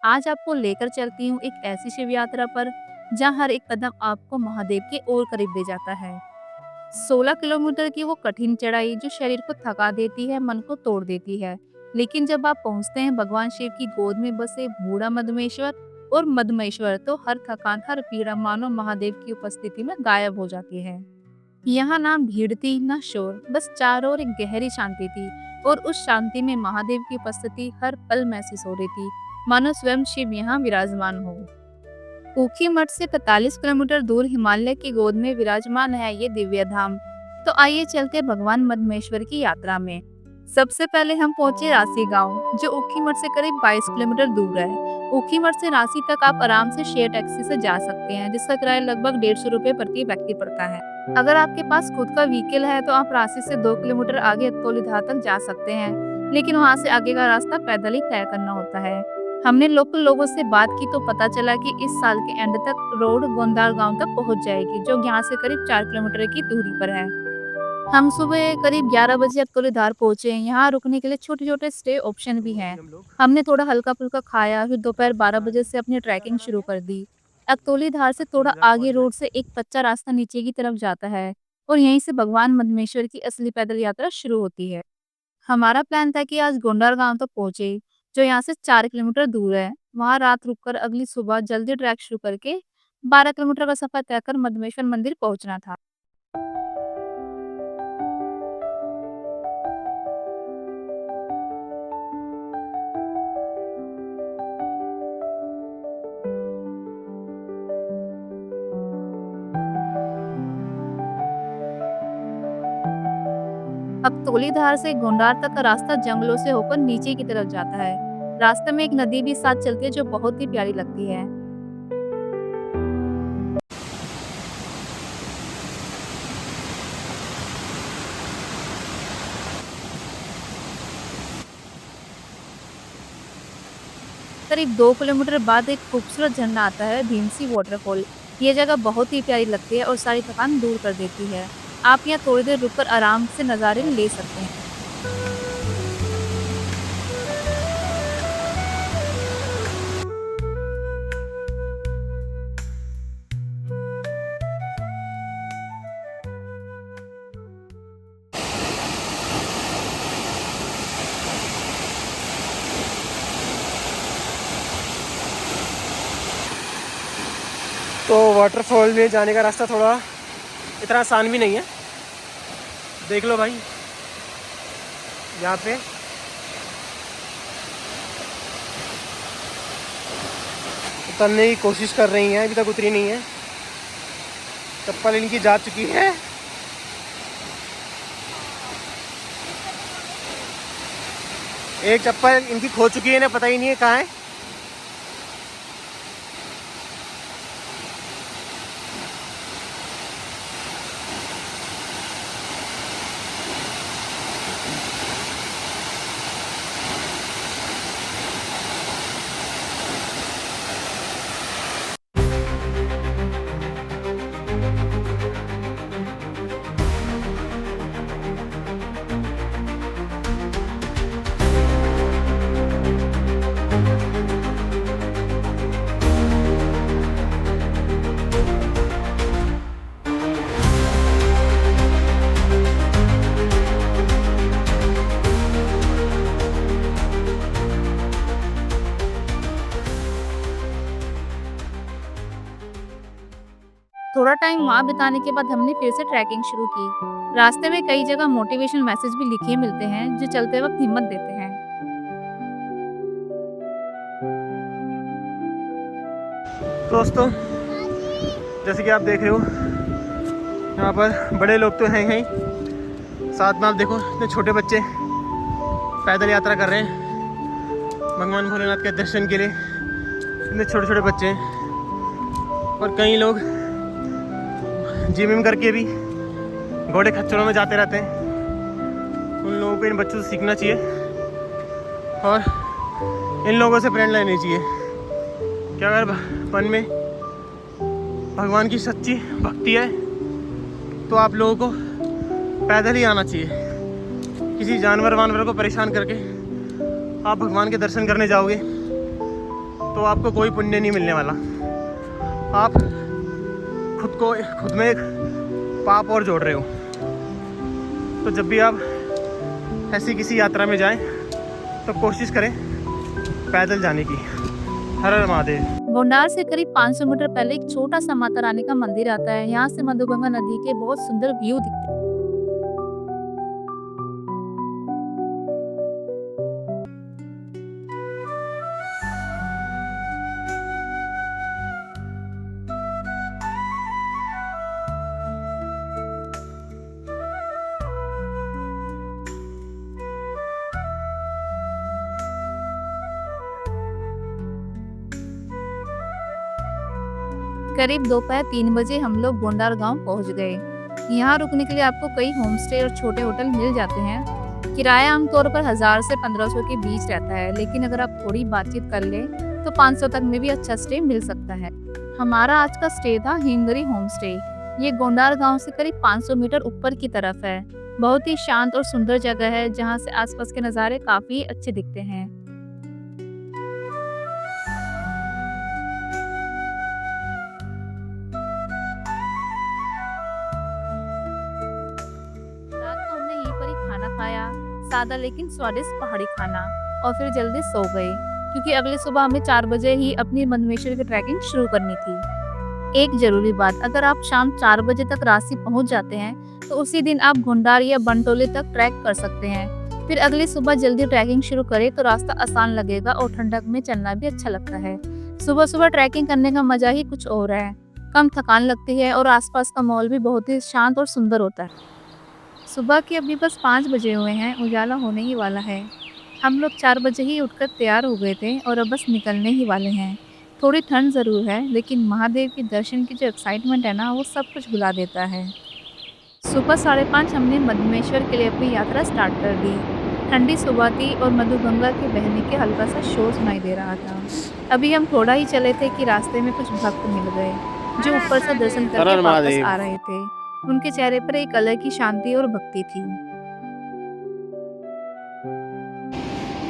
आज आपको लेकर चलती हूँ एक ऐसी शिव यात्रा पर जहाँ हर एक कदम आपको महादेव के और करीब ले जाता है। 16 किलोमीटर की वो कठिन चढ़ाई जो शरीर को थका देती है, मन को तोड़ देती है। लेकिन जब आप पहुँचते हैं भगवान शिव की गोद में बसे बूढ़ा मधमेश्वर और मधमेश्वर, तो हर थकान, हर पीड़ा मानो महादेव की उपस्थिति में गायब हो जाती है। यहाँ ना भीड़ थी, ना शोर, बस चारों ओर एक गहरी शांति थी। और उस शांति में महादेव की उपस्थिति हर पल महसूस हो रही थी, मानो स्वयं शिव यहाँ विराजमान हो। ऊखी मठ से 45 किलोमीटर दूर हिमालय की गोद में विराजमान है ये दिव्य धाम। तो आइए चलते भगवान मदमेश्वर की यात्रा में। सबसे पहले हम पहुंचे राशि गांव, जो ऊखी मठ से करीब 22 किलोमीटर दूर है। ऊखी मठ से राशि तक आप आराम से शेयर टैक्सी से जा सकते हैं, जिसका किराया लगभग 150 रुपए प्रति व्यक्ति पड़ता है। अगर आपके पास खुद का व्हीकल है तो आप राशि से 2 किलोमीटर आगे अतौलीधार तक जा सकते हैं, लेकिन वहां से आगे का रास्ता पैदल ही तय करना होता है। हमने लोकल लोगों से बात की तो पता चला कि इस साल के एंड तक रोड गोंदार गांव तक पहुंच जाएगी, जो यहाँ से करीब 4 किलोमीटर की दूरी पर है। हम सुबह करीब 11 बजे अतुलीधार पहुंचे। यहाँ रुकने के लिए छोटे छोटे स्टे ऑप्शन भी हैं। हमने थोड़ा हल्का फुल्का खाया, फिर दोपहर 12 बजे से अपनी ट्रैकिंग शुरू कर दी। अतुलीधार से थोड़ा आगे रोड से एक कच्चा रास्ता नीचे की तरफ जाता है और यहीं से भगवान मदमेश्वर की असली पैदल यात्रा शुरू होती है। हमारा प्लान था कि आज गोंडार गांव तक पहुंचे, जो यहाँ से 4 किलोमीटर दूर है। वहां रात रुककर अगली सुबह जल्दी ट्रैक शुरू करके 12 किलोमीटर का सफर तय कर मदमेश्वर मंदिर पहुंचना था। अब तोलीधार से गोंडार तक का रास्ता जंगलों से होकर नीचे की तरफ जाता है। रास्ते में एक नदी भी साथ चलती है, जो बहुत ही प्यारी लगती है। करीब 2 किलोमीटर बाद एक खूबसूरत झरना आता है, भीमसी वाटरफॉल। ये जगह बहुत ही प्यारी लगती है और सारी थकान दूर कर देती है। आप यहाँ थोड़ी देर रुककर आराम से नज़ारे ले सकते हैं। तो वाटरफॉल में जाने का रास्ता थोड़ा इतना आसान भी नहीं है। देख लो भाई, यहाँ पे उतरने की कोशिश कर रही हैं, अभी तक उतरी नहीं है। चप्पल इनकी जा चुकी है। एक चप्पल इनकी खो चुकी है, इन्हें पता ही नहीं है कहाँ है। थोड़ा टाइम वहाँ बिताने के बाद हमने फिर से ट्रैकिंग शुरू की। रास्ते में कई जगह मोटिवेशनल मैसेज भी लिखे मिलते हैं, जो चलते वक्त हिम्मत देते हैं। दोस्तों, जैसे कि आप देख रहे हो, यहाँ पर बड़े लोग तो हैं ही, साथ में आप देखो इतने छोटे बच्चे पैदल यात्रा कर रहे हैं भगवान भोलेनाथ के दर्शन के लिए। इतने छोटे छोटे बच्चे हैं और कई लोग जिम करके भी घोड़े खच्चरों में जाते रहते हैं। उन लोगों को इन बच्चों से सीखना चाहिए और इन लोगों से प्रेरणा लेनी चाहिए कि अगर मन में भगवान की सच्ची भक्ति है तो आप लोगों को पैदल ही आना चाहिए। किसी जानवर वानवर को परेशान करके आप भगवान के दर्शन करने जाओगे तो आपको कोई पुण्य नहीं मिलने वाला। आप खुद में एक पाप और जोड़ रहे हो। तो जब भी आप ऐसी किसी यात्रा में जाएं तो कोशिश करें पैदल जाने की। हर हर महादेव। गोंडार से करीब 500 मीटर पहले एक छोटा सा माता रानी का मंदिर आता है। यहाँ से मधुगंगा नदी के बहुत सुंदर व्यू दिखते हैं। करीब दोपहर 3 बजे हम लोग गोंडार गांव पहुंच गए। यहाँ रुकने के लिए आपको कई होम स्टे और छोटे होटल मिल जाते हैं। किराया आमतौर पर 1000 से 1500 के बीच रहता है, लेकिन अगर आप थोड़ी बातचीत कर ले तो 500 तक में भी अच्छा स्टे मिल सकता है। हमारा आज का स्टे था हिंगरी होम स्टे। ये गोंडार गांव से करीब 500 मीटर ऊपर की तरफ है। बहुत ही शांत और सुंदर जगह है, जहाँ से आसपास के नज़ारे काफी अच्छे दिखते हैं। रात को हमने यहीं पर ही खाना खाया, सादा लेकिन स्वादिष्ट पहाड़ी खाना, और फिर जल्दी सो गए क्योंकि अगले सुबह हमें 4 बजे ही अपनी मधुमेश्वर की ट्रैकिंग शुरू करनी थी। एक जरूरी बात, अगर आप शाम 4 बजे तक रांची पहुंच जाते हैं तो उसी दिन आप घुंडार या बनटोली तक ट्रैक कर सकते हैं। फिर अगली सुबह जल्दी ट्रैकिंग शुरू करें तो रास्ता आसान लगेगा और ठंडक में चलना भी अच्छा लगता है। सुबह सुबह ट्रैकिंग करने का मजा ही कुछ और है। कम थकान लगती है और आसपास का माहौल भी बहुत ही शांत और सुंदर होता है। सुबह के अभी बस 5 बजे हुए हैं, उजाला होने ही वाला है। हम लोग 4 बजे ही उठकर तैयार हो गए थे और अब बस निकलने ही वाले हैं। थोड़ी ठंड ज़रूर है, लेकिन महादेव के दर्शन की जो एक्साइटमेंट है ना, वो सब कुछ भुला देता है। सुबह 5:30 हमने मधुमेश्वर के लिए अपनी यात्रा स्टार्ट कर दी। ठंडी सुबह थी और मधुगंगा के बहने के हल्का सा शोर सुनाई दे रहा था। अभी हम थोड़ा ही चले थे कि रास्ते में कुछ भक्त मिल गए, जो ऊपर से दर्शन हर करके हर वापस महादेव। आ रहे थे। उनके चेहरे पर एक अलग ही शांति और भक्ति थी।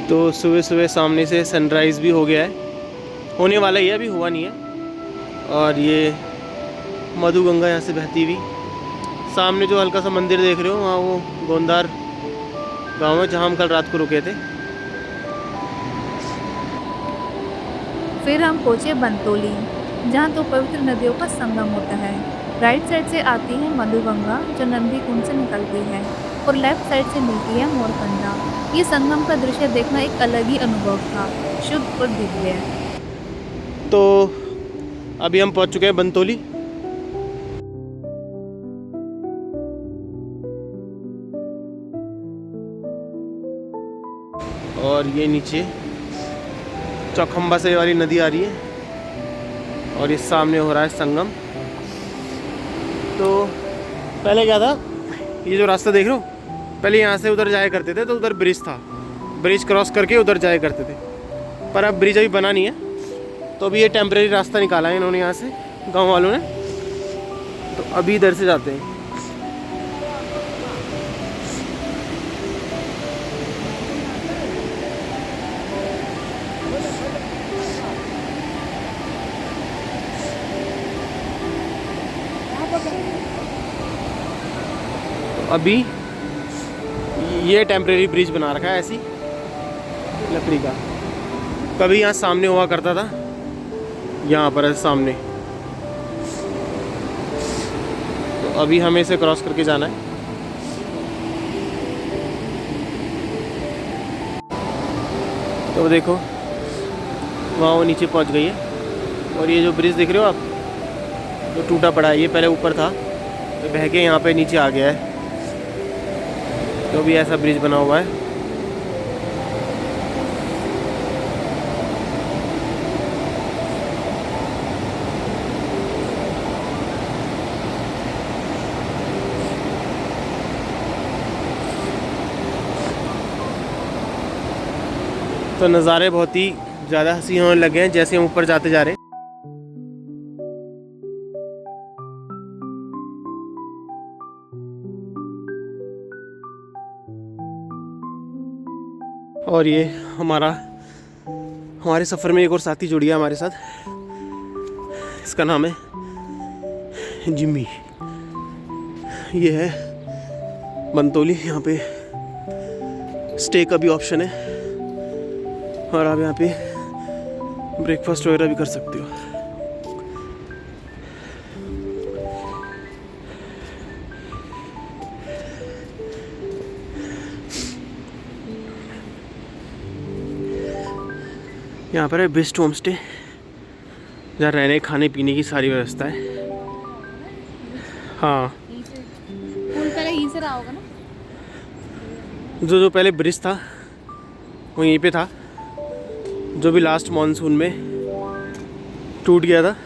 तो सुबह सुबह सामने से सनराइज़ भी हो गया है, होने वाला ही है, अभी हुआ नहीं है। और ये मधुगंगा यहाँ से बहती हुई, सामने जो हल्का सा मंदिर देख रहे हो वहाँ वो गोंदार गांव है जहाँ हम कल रात को रुके थे। फिर हम पहुंचे बनतोली, जहाँ 2 पवित्र नदियों का संगम होता है। राइट साइड से आती है मधुगंगा जो नंदी कुंड से निकलती है, और लेफ्ट साइड से मिलती है मोरकंडा। ये संगम का दृश्य देखना एक अलग ही अनुभव था, शुद्ध और दिव्य। तो अभी हम पहुँच चुके हैं बनतोली। और ये नीचे चौखंबा से वाली नदी आ रही है और ये सामने हो रहा है संगम। तो पहले क्या था, ये जो रास्ता देख रहे हो, पहले यहाँ से उधर जाया करते थे तो उधर ब्रिज था, ब्रिज क्रॉस करके उधर जाया करते थे, पर अब ब्रिज अभी बना नहीं है। तो अभी ये टेम्परेरी रास्ता निकाला है इन्होंने यहाँ से, गांव वालों ने। तो अभी इधर से जाते हैं। अभी ये टेम्परेरी ब्रिज बना रखा है ऐसी लकड़ी का। कभी यहाँ सामने हुआ करता था, यहाँ पर ऐसे सामने। तो अभी हमें इसे क्रॉस करके जाना है। तो देखो वहाँ वो नीचे पहुँच गई है। और ये जो ब्रिज देख रहे हो आप, जो टूटा पड़ा है, ये पहले ऊपर था तो बह के यहाँ पे नीचे आ गया है। तो भी ऐसा ब्रिज बना हुआ है। तो नज़ारे बहुत ही ज़्यादा हंसी होने लगे हैं जैसे हम ऊपर जाते जा रहे हैं। और ये हमारा हमारे सफ़र में एक और साथी जुड़ गया हमारे साथ, इसका नाम है जिम्मी। ये है बनतोली, यहाँ पे स्टे का भी ऑप्शन है और आप यहाँ पे ब्रेकफास्ट वगैरह भी कर सकते हो। यहाँ पर है बेस्ट होम स्टे, जहाँ रहने खाने पीने की सारी व्यवस्था है। हाँ, पुल पहले यहीं से रहा होगा ना। जो पहले ब्रिज था वो यहीं पे था, जो भी लास्ट मॉनसून में टूट गया था।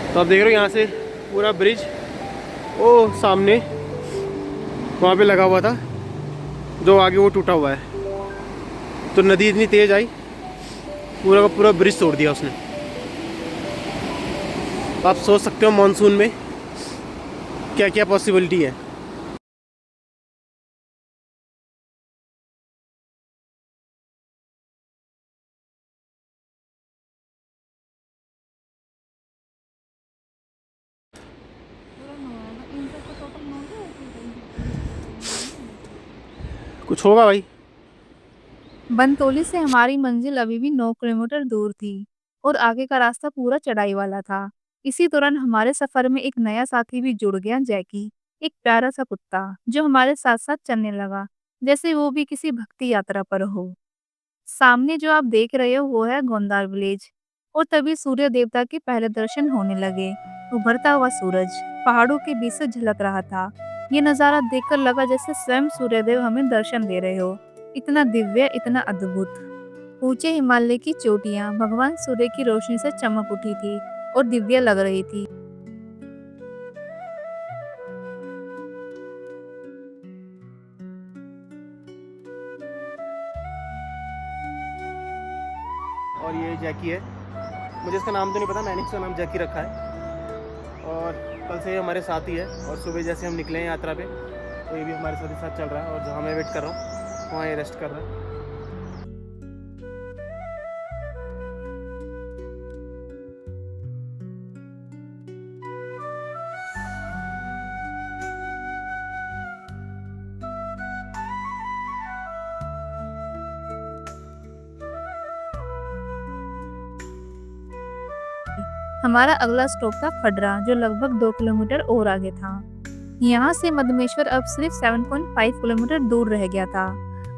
तो आप देख रहे हो यहाँ से पूरा ब्रिज वो सामने वहाँ पे लगा हुआ था, जो आगे वो टूटा हुआ है। तो नदी इतनी तेज़ आई, पूरा का पूरा ब्रिज तोड़ दिया उसने। आप सोच सकते हो मॉनसून में क्या क्या पॉसिबिलिटी है। कुछ होगा भाई। बनतोली से हमारी मंजिल अभी भी 9 किलोमीटर दूर थी और आगे का रास्ता पूरा चढ़ाई वाला था। इसी दौरान हमारे सफर में एक नया साथी भी जुड़ गया, जैकी, एक प्यारा सा कुत्ता जो हमारे साथ साथ चलने लगा जैसे वो भी किसी भक्ति यात्रा पर हो। सामने जो आप देख रहे हो वो है गोंदार विलेज। और तभी सूर्य देवता के पहले दर्शन होने लगे। उभरता हुआ सूरज पहाड़ों के बीच से झलक रहा था। ये नज़ारा देखकर लगा जैसे स्वयं सूर्यदेव हमें दर्शन दे रहे हो। इतना दिव्य, इतना अद्भुत। ऊंचे हिमालय की चोटियां भगवान सूर्य की रोशनी से चमक उठी थी और दिव्य लग रही थी। और ये जैकी है, मुझे इसका नाम तो नहीं पता, मैंने इसका नाम जैकी रखा है। और कल से ये हमारे साथ ही है, और सुबह जैसे हम निकले हैं यात्रा पे तो ये भी हमारे साथ ही साथ चल रहा है। और जहाँ मैं वेट कर रहा हूँ वहाँ ये रेस्ट कर रहा है। हमारा अगला स्टॉप था फडरा, जो लगभग 2 किलोमीटर और आगे था। यहाँ से मधमेश्वर अब सिर्फ 7.5 किलोमीटर दूर रह गया था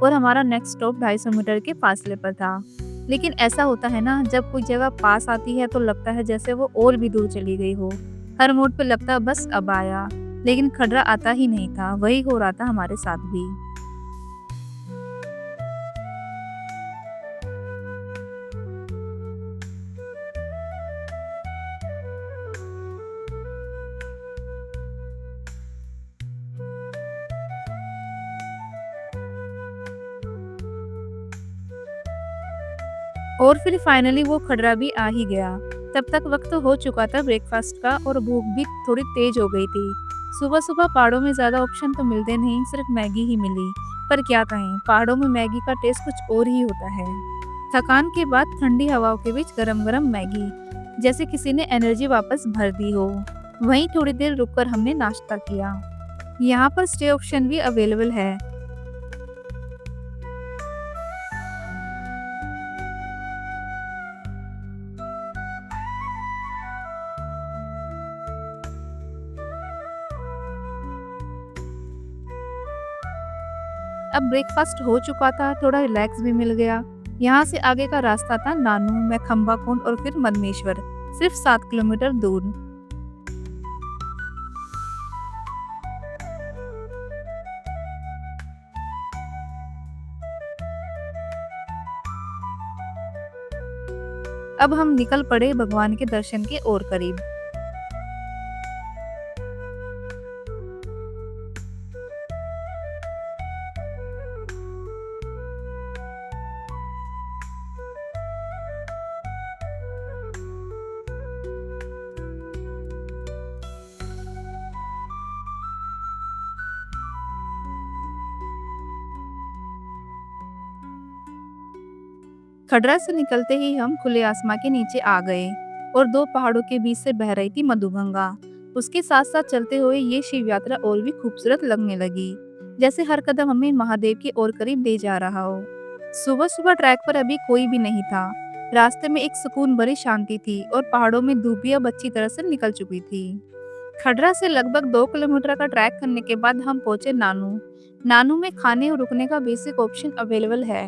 और हमारा नेक्स्ट स्टॉप 250 मीटर के फासले पर था। लेकिन ऐसा होता है ना, जब कोई जगह पास आती है तो लगता है जैसे वो और भी दूर चली गई हो। हर मोड़ पे लगता बस अब आया, लेकिन खडरा आता ही नहीं था। वही हो रहा था हमारे साथ भी। और फिर फाइनली वो खडरा भी आ ही गया। तब तक वक्त हो चुका था ब्रेकफास्ट का और भूख भी थोड़ी तेज हो गई थी। सुबह सुबह पहाड़ों में ज्यादा ऑप्शन तो मिलते नहीं, सिर्फ मैगी ही मिली। पर क्या कहें, पहाड़ों में मैगी का टेस्ट कुछ और ही होता है। थकान के बाद ठंडी हवाओं के बीच गरम गरम मैगी, जैसे किसी ने एनर्जी वापस भर दी हो। वहीं थोड़ी देर रुककर हमने नाश्ता किया। यहाँ पर स्टे ऑप्शन भी अवेलेबल है। अब ब्रेकफास्ट हो चुका था, थोड़ा रिलैक्स भी मिल गया। यहाँ से आगे का रास्ता था नानू, मैखंबा कुंड और फिर मदमेश्वर, सिर्फ 7 किलोमीटर दूर। अब हम निकल पड़े भगवान के दर्शन के और करीब। खडरा से निकलते ही हम खुले आसमां के नीचे आ गए और दो पहाड़ों के बीच से बह रही थी मधुगंगा। उसके साथ साथ चलते हुए ये शिव यात्रा और भी खूबसूरत लगने लगी, जैसे हर कदम हमें महादेव के और करीब ले जा रहा हो। सुबह सुबह ट्रैक पर अभी कोई भी नहीं था। रास्ते में एक सुकून भरी शांति थी और पहाड़ों में धूप भी अब अच्छी तरह से निकल चुकी थी। खडरा से लगभग 2 किलोमीटर का ट्रैक करने के बाद हम पहुंचे नानू। नानू में खाने और रुकने का बेसिक ऑप्शन अवेलेबल है।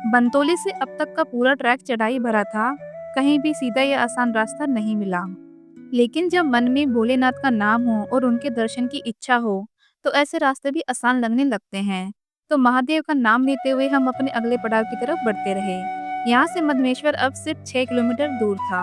बंतोली से अब तक का पूरा ट्रैक चढ़ाई भरा था, कहीं भी सीधा या आसान रास्ता नहीं मिला। लेकिन जब मन में भोलेनाथ का नाम हो और उनके दर्शन की इच्छा हो, तो ऐसे रास्ते भी आसान लगने लगते हैं। तो महादेव का नाम लेते हुए हम अपने अगले पड़ाव की तरफ बढ़ते रहे। यहाँ से मधमेश्वर अब सिर्फ 6 किलोमीटर दूर था।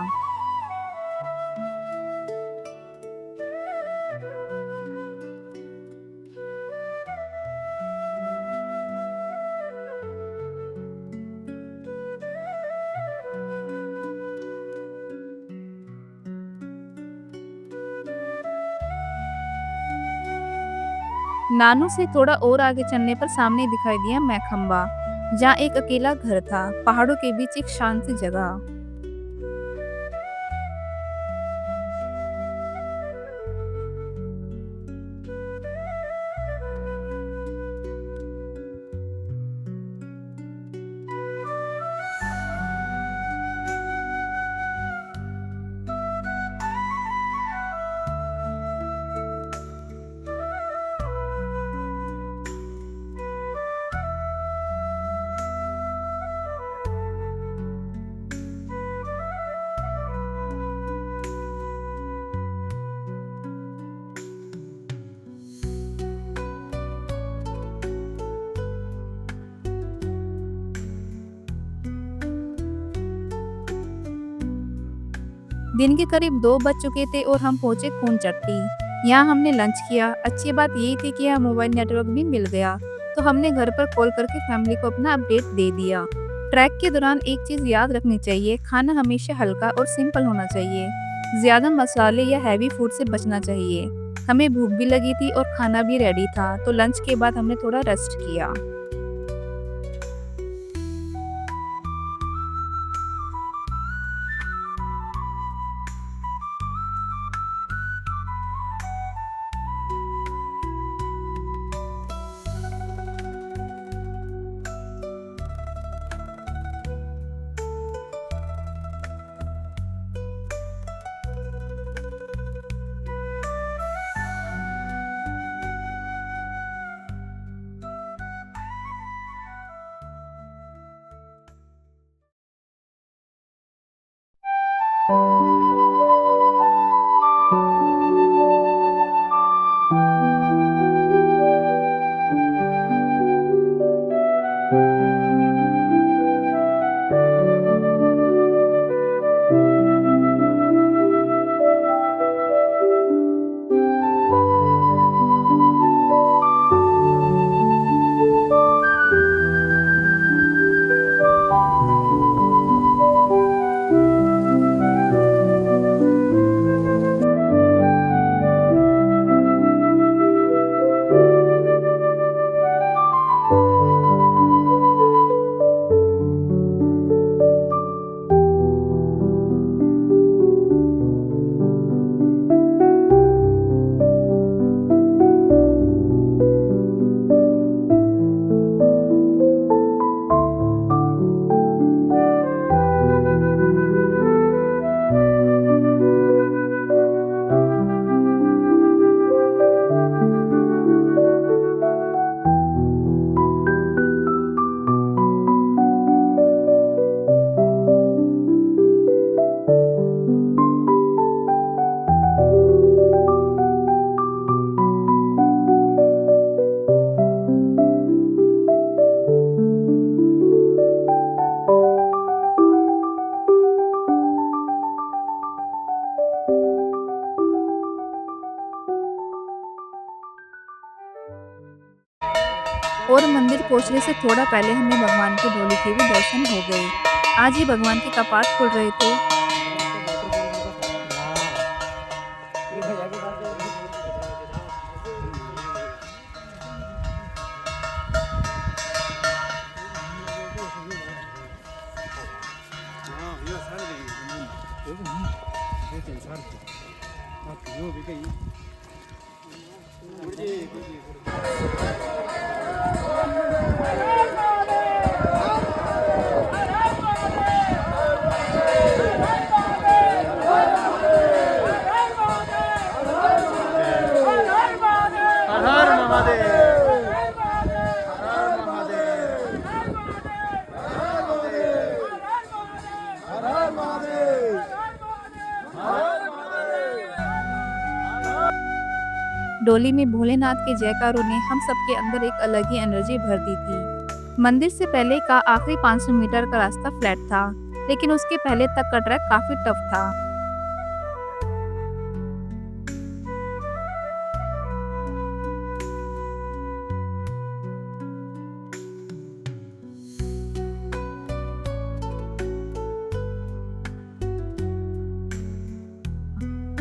नानू से थोड़ा और आगे चलने पर सामने दिखाई दिया मैखंबा, जहाँ एक अकेला घर था, पहाड़ों के बीच एक शांत सी जगह। दिन के करीब 2 बज चुके थे और हम पहुंचे खूनचट्टी। यहाँ हमने लंच किया। अच्छी बात यही थी कि यहाँ मोबाइल नेटवर्क भी मिल गया, तो हमने घर पर कॉल करके फैमिली को अपना अपडेट दे दिया। ट्रैक के दौरान एक चीज़ याद रखनी चाहिए, खाना हमेशा हल्का और सिंपल होना चाहिए। ज़्यादा मसाले या हैवी फूड से बचना चाहिए। हमें भूख भी लगी थी और खाना भी रेडी था, तो लंच के बाद हमने थोड़ा रेस्ट किया। और मंदिर पहुंचने से थोड़ा पहले हमें भगवान के डोली के भी दर्शन हो गए। आज ही भगवान के कपाट खुल रहे थे। हर हर महादेव, हर हर महादेव, हर हर महादेव, हर महादेव। डोली में भोलेनाथ के जयकारों ने हम सबके अंदर एक अलग ही एनर्जी भर दी थी। मंदिर से पहले का आखिरी 500 मीटर का रास्ता फ्लैट था, लेकिन उसके पहले तक का ट्रैक काफी टफ था।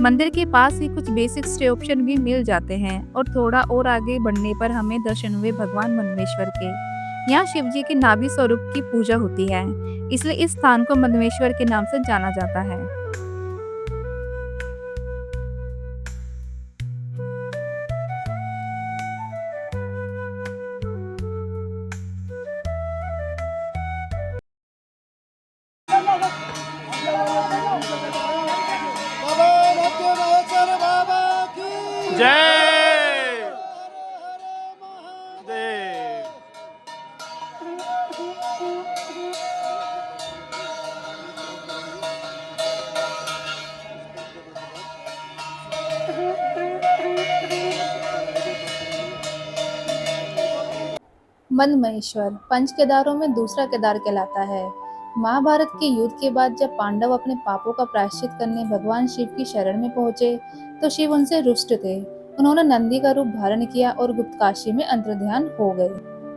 मंदिर के पास ही कुछ बेसिक स्टे ऑप्शन भी मिल जाते हैं और थोड़ा और आगे बढ़ने पर हमें दर्शन हुए भगवान मदमेश्वर के। यहाँ शिव जी के नाभि स्वरूप की पूजा होती है, इसलिए इस स्थान को मदमेश्वर के नाम से जाना जाता है। बाबा मध्य बाबा की जय देव। मदमहेश्वर पंच केदारों में दूसरा केदार कहलाता है। महाभारत के युद्ध के बाद जब पांडव अपने पापों का प्रायश्चित करने भगवान शिव की शरण में पहुंचे, तो शिव उनसे रुष्ट थे। उन्होंने नंदी का रूप धारण किया और गुप्तकाशी में अंतर्ध्यान हो गए।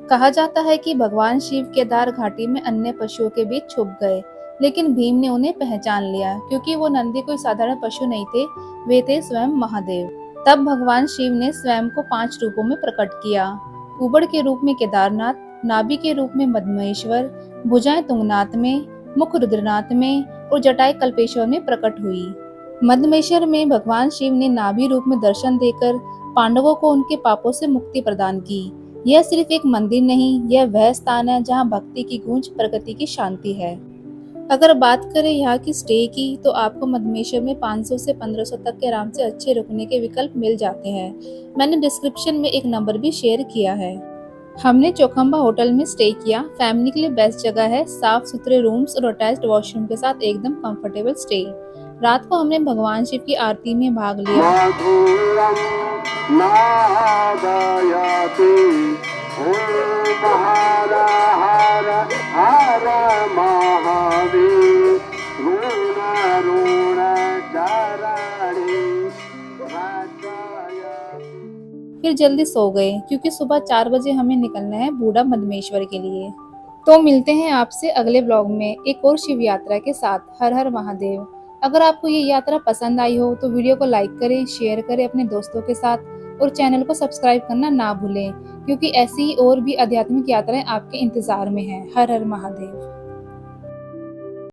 कहा जाता है कि भगवान शिव केदार घाटी में अन्य पशुओं के बीच छुप गए, लेकिन भीम ने उन्हें पहचान लिया, क्योंकि वो नंदी कोई साधारण पशु नहीं थे, वे थे स्वयं महादेव। तब भगवान शिव ने स्वयं को 5 रूपों में प्रकट किया। ऊबड़ के रूप में केदारनाथ, नाभि के रूप में मदमहेश्वर, भुजाएं तुंगनाथ में, मुख रुद्रनाथ में और जटाएं कल्पेश्वर में प्रकट हुई। मदमहेश्वर में भगवान शिव ने नाभि रूप में दर्शन देकर पांडवों को उनके पापों से मुक्ति प्रदान की। यह सिर्फ एक मंदिर नहीं, यह वह स्थान है जहां भक्ति की गूंज, प्रकृति की शांति है। अगर बात करें यहाँ की स्टे की, तो आपको मदमहेश्वर में 500 से 1500 तक के आराम से अच्छे रुकने के विकल्प मिल जाते हैं। मैंने डिस्क्रिप्शन में एक नंबर भी शेयर किया है। हमने चौखंबा होटल में स्टे किया। फैमिली के लिए बेस्ट जगह है, साफ सुथरे रूम्स और अटैच्ड वॉशरूम के साथ एकदम कंफर्टेबल स्टे। रात को हमने भगवान शिव की आरती में भाग लिया। फिर जल्दी सो गए, क्योंकि सुबह 4 बजे हमें निकलना है बूढ़ा मदमेश्वर के लिए। तो मिलते हैं आपसे अगले ब्लॉग में एक और शिव यात्रा के साथ। हर हर महादेव। अगर आपको ये यात्रा पसंद आई हो तो वीडियो को लाइक करें, शेयर करें अपने दोस्तों के साथ और चैनल को सब्सक्राइब करना ना भूलें, क्योंकि ऐसी ही और भी आध्यात्मिक यात्राएं आपके इंतजार में हैं। हर हर महादेव।